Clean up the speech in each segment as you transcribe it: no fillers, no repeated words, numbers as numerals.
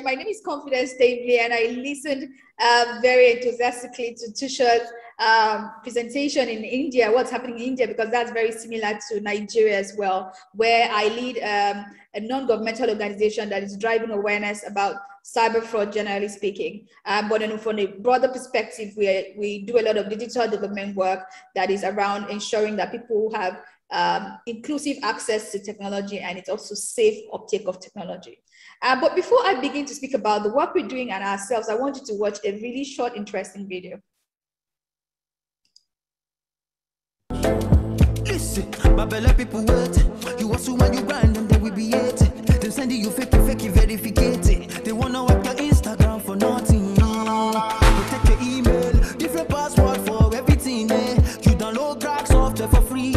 My name is Confidence Stavely, and I listened very enthusiastically to Tusha's presentation in India, what's happening in India, because that's very similar to Nigeria as well, where I lead a non-governmental organization that is driving awareness about cyber fraud, generally speaking. But then from a broader perspective, we do a lot of digital development work that is around ensuring that people have inclusive access to technology, and it's also safe uptake of technology. But before I begin to speak about the work we're doing and ourselves, I want you to watch a really short, interesting video. Listen, Babella people wait. You hustle when you grind and they will be hating. They send you fake verificated. They wanna wipe your Instagram for nothing. Protect your email, different password for everything. You download crack software for free.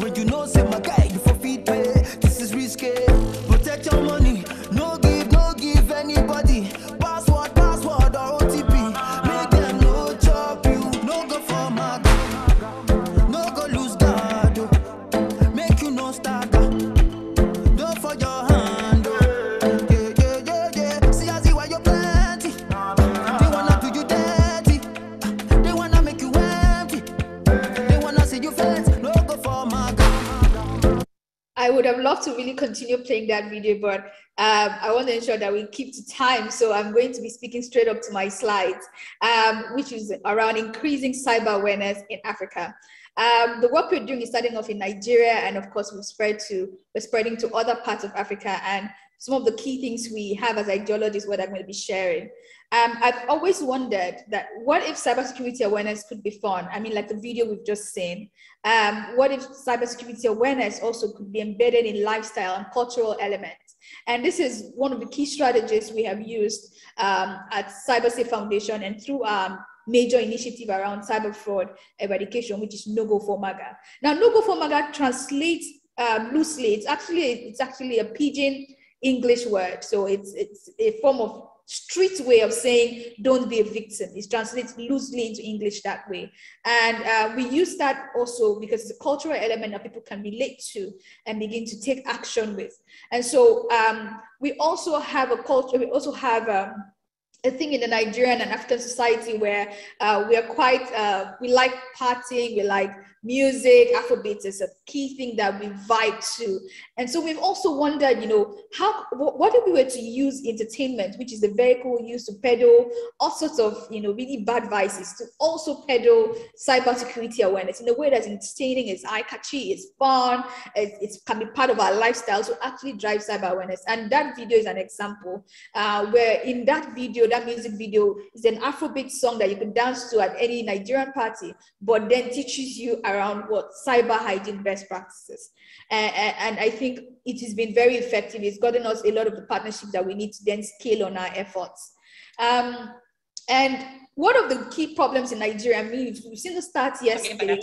When you know say my guy you for feed pay. This is risky. Protect your money. No give anybody. Password or OTP. Make them no chop you. No go for my no go lose guard. Make you no start. Don't for your hand. Yeah. See I see why you're plenty. They wanna do you dirty. They wanna make you empty. They wanna see you fancy. No go for my I would have loved to really continue playing that video, but I want to ensure that we keep to time. So I'm going to be speaking straight up to my slides, which is around increasing cyber awareness in Africa. The work we're doing is starting off in Nigeria, and of course we're spreading to other parts of Africa. And some of the key things we have as ideologies, what I'm going to be sharing. I've always wondered that what if cybersecurity awareness could be fun? I mean, like the video we've just seen. What if cybersecurity awareness also could be embedded in lifestyle and cultural elements? And this is one of the key strategies we have used at CyberSafe Foundation and through major initiative around cyber fraud eradication, which is No Go for MAGA. Now, No Go for MAGA translates loosely. It's actually a pidgin English word. So it's a form of street way of saying don't be a victim. It translates loosely into English that way. And we use that also because it's a cultural element that people can relate to and begin to take action with. And so we also have a culture, we also have a thing in the Nigerian and African society where we are quite, we like partying, we like music. Afrobeats is a key thing that we vibe to. And so we've also wondered, you know, what if we were to use entertainment, which is the vehicle used to peddle all sorts of, you know, really bad vices, to also peddle cybersecurity awareness in a way that's entertaining, it's eye-catchy, it's fun, it can be part of our lifestyle, so actually drive cyber awareness. And that video is an example where in that video, that music video is an Afrobeat song that you can dance to at any Nigerian party, but then teaches you around what cyber hygiene best practices. And I think it has been very effective. It's gotten us a lot of the partnerships that we need to then scale on our efforts. And one of the key problems in Nigeria, I mean, we've seen the stats yesterday.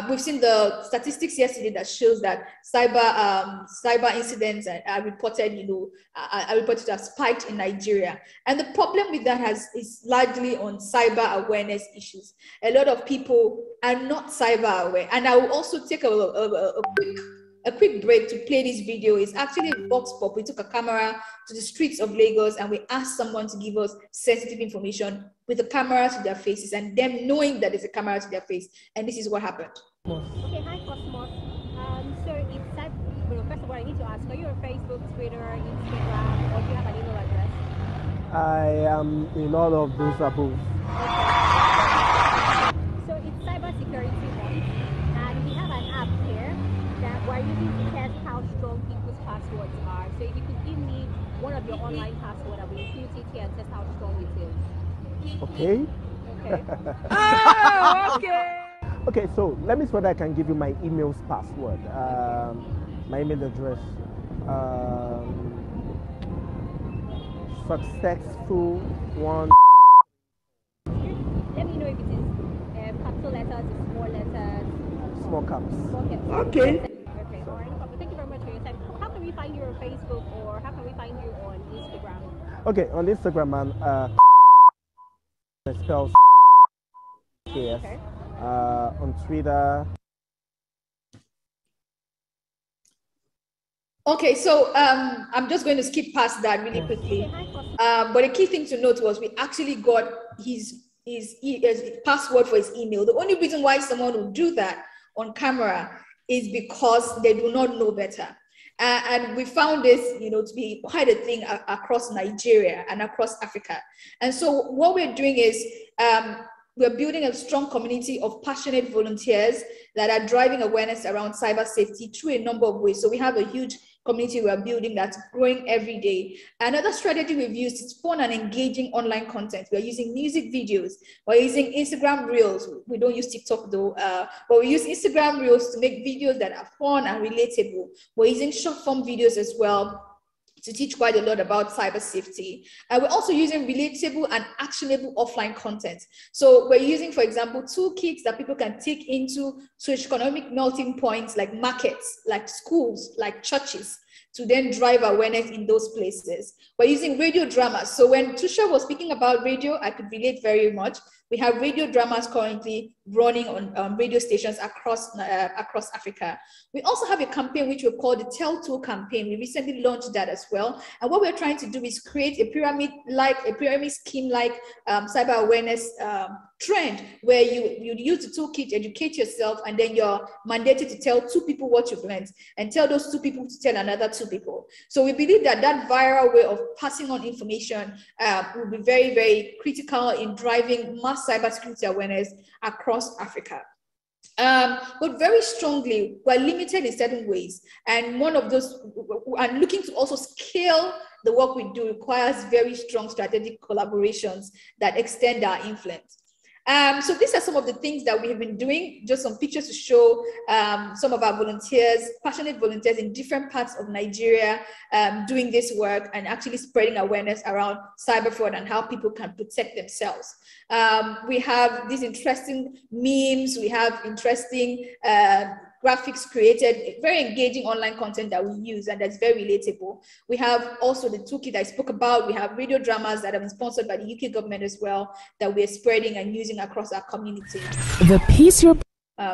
We've seen the statistics yesterday that shows that cyber incidents are reported, you know, are reported to have spiked in Nigeria. And the problem with that is largely on cyber awareness issues. A lot of people are not cyber aware. And I will also take a quick break to play this video. It's actually a vox pop. We took a camera to the streets of Lagos and we asked someone to give us sensitive information with a camera to their faces and them knowing that there's a camera to their face. And this is what happened. Okay, hi Cosmos. So it's that, well, first of all, I need to ask, are you on Facebook, Twitter, Instagram, or do you have an email address? I am in all of those above. Okay. So it's Cybersecurity Month, and we have an app here that we're using to test how strong people's passwords are. So if you could give me one of your online passwords, I will include it here and test how strong it is. Okay. Okay. Oh, okay. Okay, so let me see whether I can give you my email's password. My email address. Successful one. Let me know if it is capital letters, small letters. Small caps. Okay. Okay, all right. Thank you very much for your time. How can we find you on Facebook, or how can we find you on Instagram? Okay, on Instagram and spells yes. Okay. On Twitter. Okay, so I'm just going to skip past that really quickly. But the key thing to note was we actually got his password for his email. The only reason why someone would do that on camera is because they do not know better. And we found this, to be quite a thing across Nigeria and across Africa. And so what we're doing is we're building a strong community of passionate volunteers that are driving awareness around cyber safety through a number of ways. So we have a huge community we're building that's growing every day. Another strategy we've used is fun and engaging online content. We're using music videos. We're using Instagram Reels. We don't use TikTok though, but we use Instagram Reels to make videos that are fun and relatable. We're using short form videos as well to teach quite a lot about cyber safety. We're also using relatable and actionable offline content. So we're using, for example, toolkits that people can take into socioeconomic melting points like markets, like schools, like churches, to then drive awareness in those places. We're using radio dramas. So when Tusha was speaking about radio, I could relate very much. We have radio dramas currently running on radio stations across Africa. We also have a campaign which we call the Tell Tool campaign. We recently launched that as well. And what we're trying to do is create a pyramid scheme-like cyber awareness trend where you use the toolkit, educate yourself, and then you're mandated to tell 2 people what you've learned and tell those 2 people to tell another 2 people. So we believe that that viral way of passing on information will be very, very critical in driving mass cybersecurity awareness across Africa. But very strongly, we're limited in certain ways. And one of those, and looking to also scale the work we do requires very strong strategic collaborations that extend our influence. So these are some of the things that we have been doing, just some pictures to show some of our volunteers, passionate volunteers in different parts of Nigeria doing this work and actually spreading awareness around cyber fraud and how people can protect themselves. We have these interesting memes, we have interesting graphics created, very engaging online content that we use and that's very relatable. We have also the toolkit I spoke about. We have radio dramas that have been sponsored by the UK government as well that we're spreading and using across our community. The piece you're...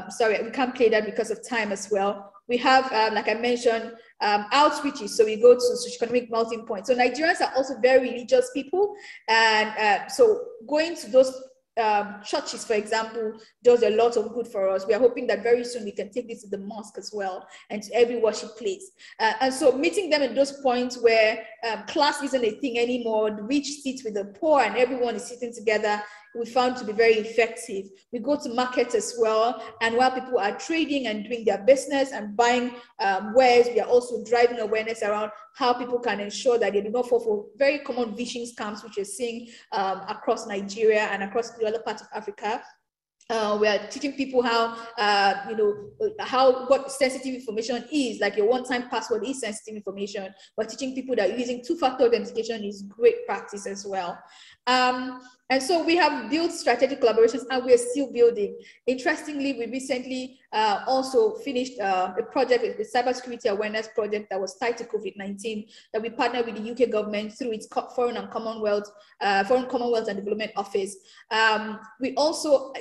sorry, we can't play that because of time as well. We have, like I mentioned, outreaches. So we go to socioeconomic melting point. So Nigerians are also very religious people. And so going to those churches, for example, does a lot of good for us. We are hoping that very soon we can take this to the mosque as well and to every worship place. And so meeting them in those points where class isn't a thing anymore, the rich sit with the poor and everyone is sitting together, we found to be very effective. We go to markets as well, and while people are trading and doing their business and buying wares, we are also driving awareness around how people can ensure that they do not fall for very common phishing scams, which we're seeing across Nigeria and across the other parts of Africa. We are teaching people how, what sensitive information is, like your one-time password is sensitive information. We're teaching people that using 2-factor authentication is great practice as well. And so we have built strategic collaborations and we're still building. Interestingly, we recently also finished a project, a cybersecurity awareness project that was tied to COVID-19 that we partnered with the UK government through its Foreign Commonwealth and Development Office. We also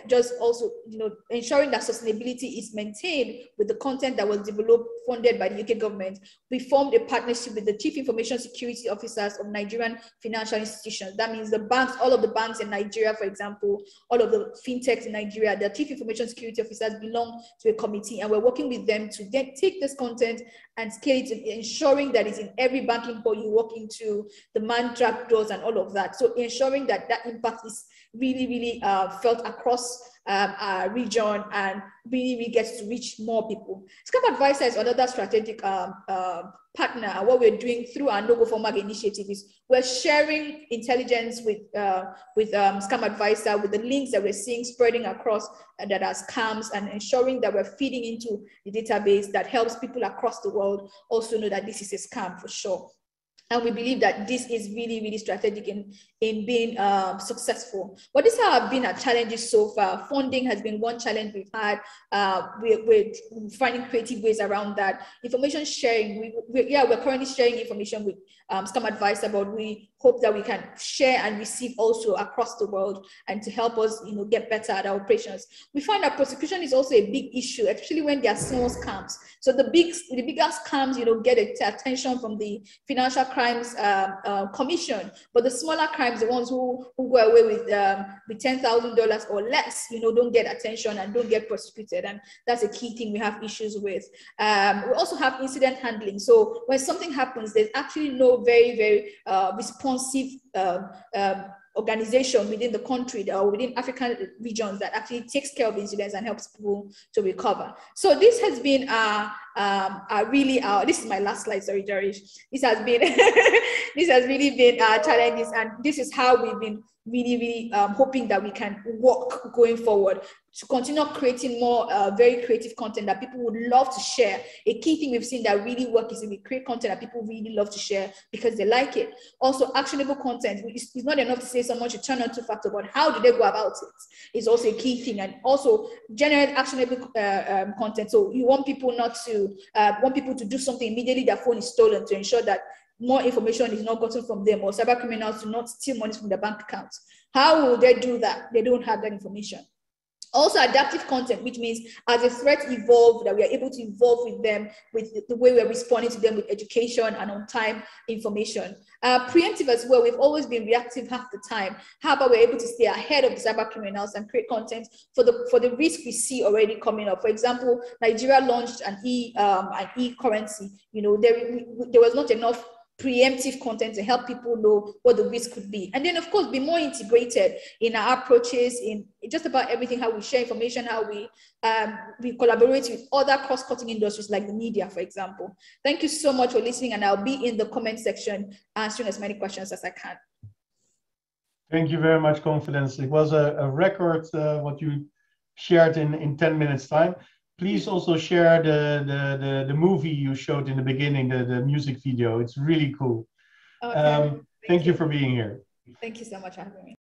ensuring that sustainability is maintained with the content that was developed, funded by the UK government. We formed a partnership with the Chief Information Security Officers of Nigerian financial institutions. That means the banks, all of the banks in Nigeria, for example, all of the fintechs in Nigeria, the Chief Information Security Officers belong to a committee, and we're working with them to then take this content and scale it, ensuring that it's in every banking hall you walk into, the man-trap doors and all of that. So ensuring that that impact is really, really felt across our region and really gets to reach more people. ScamAdviser is another strategic partner. And what we're doing through our No Go For Mag initiative is we're sharing intelligence with ScamAdviser, with the links that we're seeing spreading across that are scams, and ensuring that we're feeding into the database that helps people across the world also know that this is a scam for sure. And we believe that this is really, really strategic in being successful. But these have been our challenges so far. Funding has been one challenge we've had. We're finding creative ways around that. Information sharing, we're currently sharing information with ScamAdviser, but we hope that we can share and receive also across the world, and to help us, get better at our operations. We find that prosecution is also a big issue, especially when there are small scams. So the bigger scams, get attention from the Financial Crimes Commission, but the smaller crimes, the ones who go away with $10,000 or less, don't get attention and don't get prosecuted, and that's a key thing we have issues with. We also have incident handling. So when something happens, there's actually no very, very responsive organization within the country or within African regions that actually takes care of incidents and helps people to recover. So this has been this is my last slide, sorry, Jarish. This has been this has really been our challenges, and this is how we've been really hoping that we can work going forward to continue creating more very creative content that people would love to share. A key thing we've seen that really works is if we create content that people really love to share because they like it. Also, actionable content. It's not enough to say someone should turn on two-factor, but how do they go about it is also a key thing. And also generate actionable content. So you want people to do something immediately their phone is stolen, to ensure that more information is not gotten from them, or cyber criminals do not steal money from their bank accounts. How will they do that? They don't have that information. Also, adaptive content, which means as a threat evolves, that we are able to evolve with them, with the way we're responding to them with education and on-time information. Preemptive as well, we've always been reactive half the time. How about we're able to stay ahead of the cyber criminals and create content for the risk we see already coming up? For example, Nigeria launched an e-currency. There was not enough preemptive content to help people know what the risk could be. And then, of course, be more integrated in our approaches, in just about everything, how we share information, how we collaborate with other cross-cutting industries like the media, for example. Thank you so much for listening, and I'll be in the comment section answering as many questions as I can. Thank you very much, Confidence. It was a record what you shared in 10 minutes time. Please also share the movie you showed in the beginning, the music video. It's really cool. Okay. Thank you for being here. Thank you so much for having me.